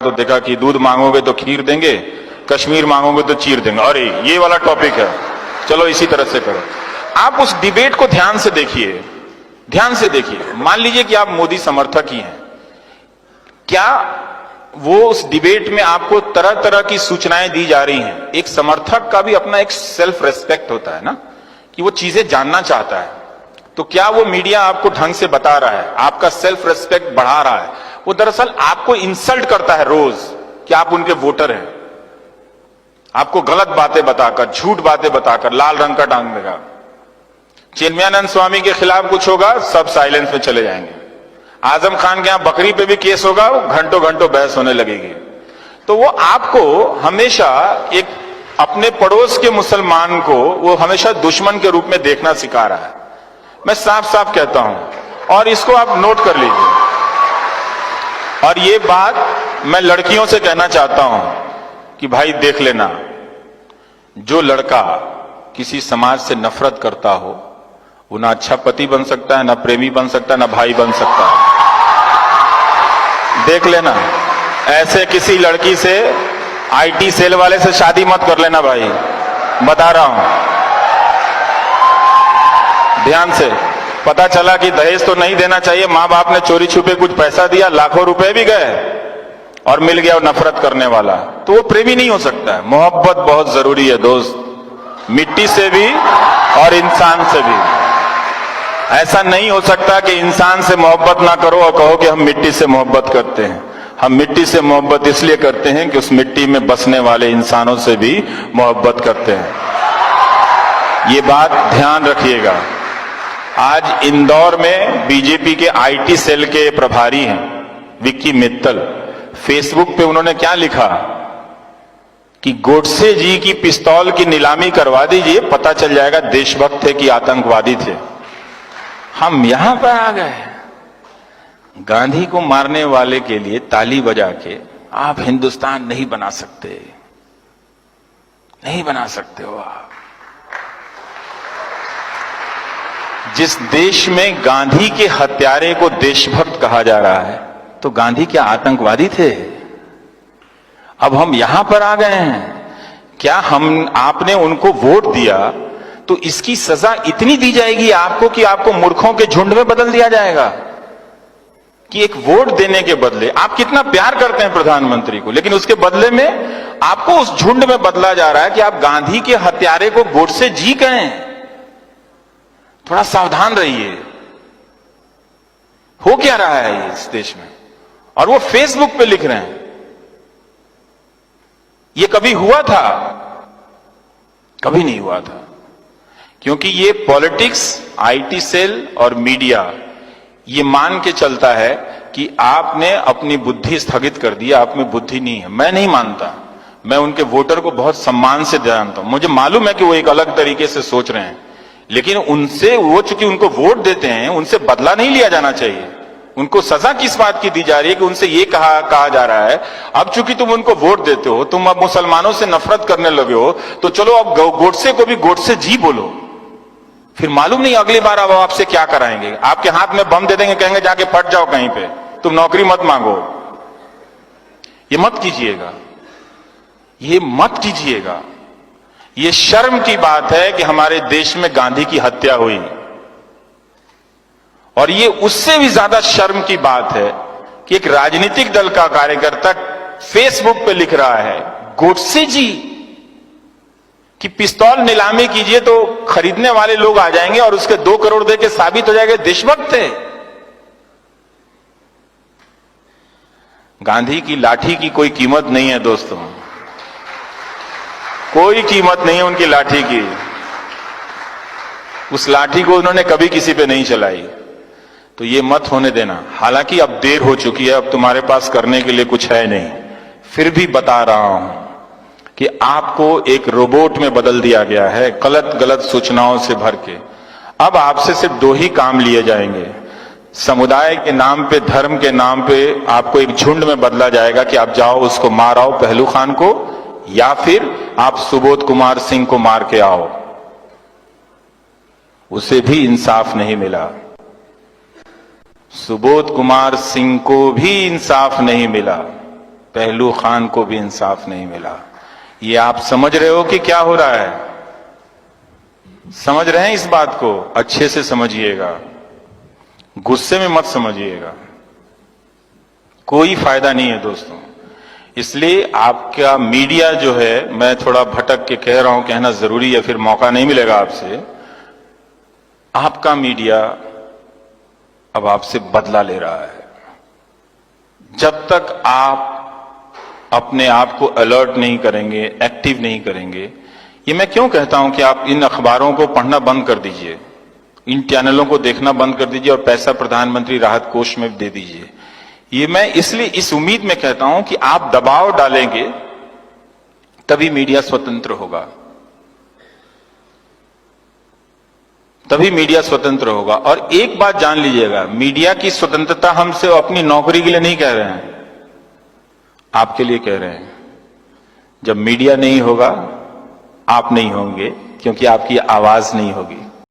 तो देखा कि दूध मांगोगे तो खीर देंगे, कश्मीर मांगोगे तो चीर देंगे। अरे ये वाला टॉपिक है, चलो इसी तरह से करो। आप उस डिबेट को ध्यान से देखिए, ध्यान से देखिए। मान लीजिए कि आप मोदी समर्थक ही हैं, क्या वो उस डिबेट में आपको तरह तरह की सूचनाएं दी जा रही हैं? एक समर्थक का भी अपना एक सेल्फ रेस्पेक्ट होता है ना, कि वो चीजें जानना चाहता है। तो क्या वो मीडिया आपको ढंग से बता रहा है, आपका सेल्फ रेस्पेक्ट बढ़ा रहा है? वो दरअसल आपको इंसल्ट करता है रोज कि आप उनके वोटर हैं, आपको गलत बातें बताकर, झूठ बातें बताकर लाल रंग का टांग देगा। चिन्मयानंद स्वामी के खिलाफ कुछ होगा, सब साइलेंस में चले जाएंगे। आजम खान के यहां बकरी पे भी केस होगा, घंटों घंटों बहस होने लगेगी। तो वो आपको हमेशा एक अपने पड़ोस के मुसलमान को वो हमेशा दुश्मन के रूप में देखना सिखा रहा है। मैं साफ साफ कहता हूं, और इसको आप नोट कर लीजिए। और ये बात मैं लड़कियों से कहना चाहता हूं कि भाई देख लेना, जो लड़का किसी समाज से नफरत करता हो वो ना अच्छा पति बन सकता है, ना प्रेमी बन सकता है, ना भाई बन सकता है। देख लेना, ऐसे किसी लड़की से, आईटी सेल वाले से शादी मत कर लेना भाई, बता रहा हूं ध्यान से। पता चला कि दहेज तो नहीं देना चाहिए, मां बाप ने चोरी छुपे कुछ पैसा दिया, लाखों रुपए भी गए और मिल गया और नफरत करने वाला, तो वो प्रेमी नहीं हो सकता है। मोहब्बत बहुत जरूरी है दोस्त, मिट्टी से भी और इंसान से भी। ऐसा नहीं हो सकता कि इंसान से मोहब्बत ना करो और कहो कि हम मिट्टी से मोहब्बत करते हैं। हम मिट्टी से मोहब्बत इसलिए करते हैं कि उस मिट्टी में बसने वाले इंसानों से भी मोहब्बत करते हैं। ये बात ध्यान रखिएगा। आज इंदौर में बीजेपी के आईटी सेल के प्रभारी हैं विक्की मित्तल, फेसबुक पे उन्होंने क्या लिखा कि गोडसे जी की पिस्तौल की नीलामी करवा दीजिए, पता चल जाएगा देशभक्त थे कि आतंकवादी थे। हम यहां पर आ गए, गांधी को मारने वाले के लिए ताली बजा के आप हिंदुस्तान नहीं बना सकते, नहीं बना सकते हो आप। जिस देश में गांधी के हत्यारे को देशभक्त कहा जा रहा है, तो गांधी क्या आतंकवादी थे? अब हम यहां पर आ गए हैं, क्या आपने उनको वोट दिया तो इसकी सजा इतनी दी जाएगी आपको कि आपको मूर्खों के झुंड में बदल दिया जाएगा? कि एक वोट देने के बदले, आप कितना प्यार करते हैं प्रधानमंत्री को, लेकिन उसके बदले में आपको उस झुंड में बदला जा रहा है कि आप गांधी के हत्यारे को गोडसे जी कहें। थोड़ा सावधान रहिए, हो क्या रहा है इस देश में। और वो फेसबुक पे लिख रहे हैं, ये कभी हुआ था? कभी नहीं हुआ था। क्योंकि ये पॉलिटिक्स, आईटी सेल और मीडिया ये मान के चलता है कि आपने अपनी बुद्धि स्थगित कर दी, आप में बुद्धि नहीं है। मैं नहीं मानता, मैं उनके वोटर को बहुत सम्मान से जानता हूं, मुझे मालूम है कि वो एक अलग तरीके से सोच रहे हैं, लेकिन उनसे, वो चूंकि उनको वोट देते हैं, उनसे बदला नहीं लिया जाना चाहिए। उनको सजा किस बात की दी जा रही है कि उनसे ये कहा जा रहा है, अब चूंकि तुम उनको वोट देते हो, तुम अब मुसलमानों से नफरत करने लगे हो, तो चलो अब गोडसे को भी गोडसे जी बोलो। फिर मालूम नहीं अगली बार अब आपसे क्या कराएंगे, आपके हाथ में बम दे देंगे, कहेंगे जाके फट जाओ कहीं पे, तुम नौकरी मत मांगो। ये मत कीजिएगा, ये मत कीजिएगा। ये शर्म की बात है कि हमारे देश में गांधी की हत्या हुई, और ये उससे भी ज्यादा शर्म की बात है कि एक राजनीतिक दल का कार्यकर्ता फेसबुक पे लिख रहा है गोडसे जी कि पिस्तौल नीलामी कीजिए तो खरीदने वाले लोग आ जाएंगे और उसके 2 करोड़ दे के साबित हो जाएगा देशभक्त थे। गांधी की लाठी की कोई कीमत नहीं है दोस्तों, कोई कीमत नहीं है उनकी लाठी की। उस लाठी को उन्होंने कभी किसी पे नहीं चलाई, तो ये मत होने देना। हालांकि अब देर हो चुकी है, अब तुम्हारे पास करने के लिए कुछ है नहीं, फिर भी बता रहा हूं कि आपको एक रोबोट में बदल दिया गया है, गलत गलत सूचनाओं से भर के। अब आपसे सिर्फ 2 ही काम लिए जाएंगे, समुदाय के नाम पे, धर्म के नाम पे आपको एक झुंड में बदला जाएगा कि आप जाओ उसको मार आओ, पहलू खान को, या फिर आप सुबोध कुमार सिंह को मार के आओ। उसे भी इंसाफ नहीं मिला, सुबोध कुमार सिंह को भी इंसाफ नहीं मिला। पहलू खान को भी इंसाफ नहीं मिला। ये आप समझ रहे हो कि क्या हो रहा है? समझ रहे हैं इस बात को? अच्छे से समझिएगा, गुस्से में मत समझिएगा, कोई फायदा नहीं है दोस्तों। इसलिए आपका मीडिया जो है, मैं थोड़ा भटक के कह रहा हूं, कहना जरूरी है, फिर मौका नहीं मिलेगा आपसे। आपका मीडिया अब आपसे बदला ले रहा है। जब तक आप अपने आप को अलर्ट नहीं करेंगे, एक्टिव नहीं करेंगे, ये मैं क्यों कहता हूं कि आप इन अखबारों को पढ़ना बंद कर दीजिए, इन चैनलों को देखना बंद कर दीजिए और पैसा प्रधानमंत्री राहत कोष में दे दीजिए। ये मैं इसलिए इस उम्मीद में कहता हूं कि आप दबाव डालेंगे तभी मीडिया स्वतंत्र होगा, तभी मीडिया स्वतंत्र होगा। और एक बात जान लीजिएगा, मीडिया की स्वतंत्रता हमसे अपनी नौकरी के लिए नहीं कह रहे हैं, आपके लिए कह रहे हैं। जब मीडिया नहीं होगा, आप नहीं होंगे, क्योंकि आपकी आवाज नहीं होगी।